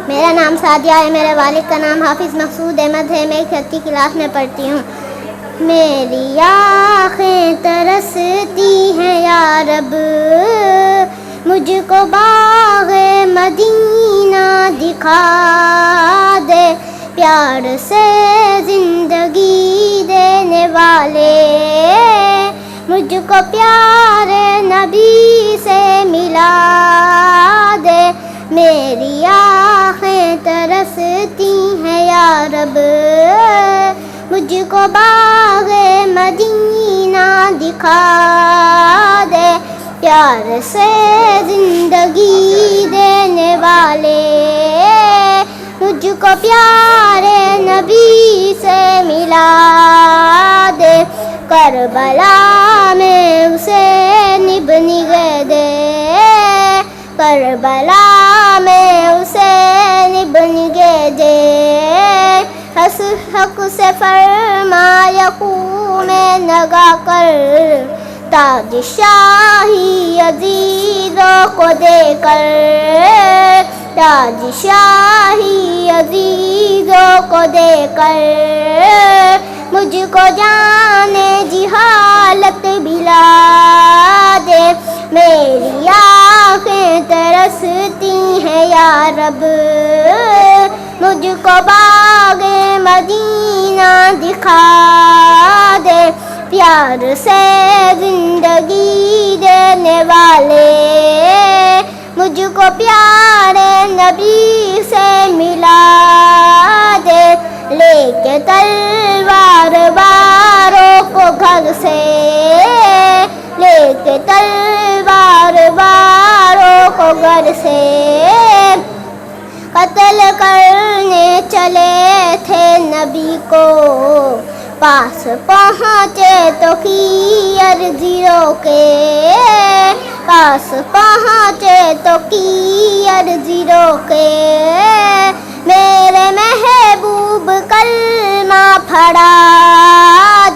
میرا نام سعدیہ ہے، میرے والد کا نام حافظ مقصود احمد ہے، میں 6ٹھی کلاس میں پڑھتی ہوں۔ میری آنکھیں ترستی ہیں یا رب، مجھ کو باغ مدینہ دکھا دے، پیار سے زندگی دینے والے مجھ کو پیارے نبی سے ملا دے۔ میری آنکھیں ترستی ہیں یا رب، مجھ کو باغ مدینہ دکھا دے، پیار سے زندگی دینے والے مجھ کو پیارے نبی سے ملا دے۔ کربلا میں اسے ابن دے، کربلا میں اسے ابن دے، حق سے فرمایا خون نگا کر، تاج شاہی عزیزوں کو دے کر، تاج شاہی عزیزوں کو دے کر، مجھ کو جانے جہالت بلا دے۔ میری آنکھیں ترستی ہیں یا رب، مجھ کو باغ مدینہ دکھا دے، پیار سے زندگی دینے والے مجھ کو پیارے نبی سے ملا دے۔ لے کے تلوار باروں کو گھر سے، لے کے تلوار باروں کو گھر سے، قتل کرنے چلے تھے نبی کو، پاس پہنچے تو کی عرضی روکے، پاس پہنچے تو کی عرضی روکے، میرے محبوب کلمہ پڑھا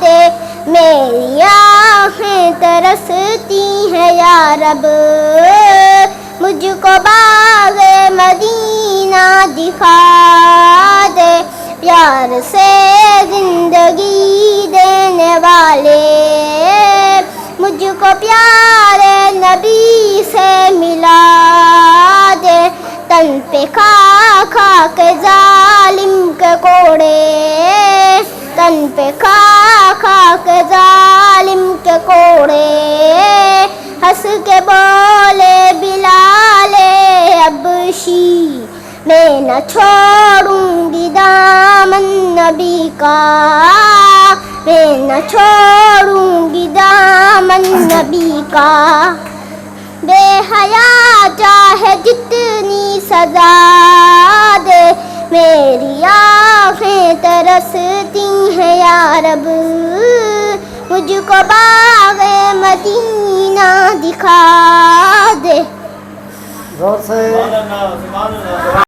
دے۔ میری آنکھیں ترستی ہیں یا رب، مجھ کو باغ مدینہ دکھا دے، پیار سے زندگی دینے والے مجھ کو پیارے نبی سے ملا دے۔ تن پہ کھا کھا کے ظالم کے کوڑے، تن پہ کھا کھا کے ظالم کے کوڑے، ہنس کے بولے بلال حبشی، میں نہ چھوڑوں گی دامن نبی کا، میں نہ چھوڑوں گی دامن نبی کا۔ بے حیا چاہے جتنی سزا دے، میری آنکھیں ترستی ہیں یا رب، مجھ کو باغ مدینہ دکھا دے۔ زور سے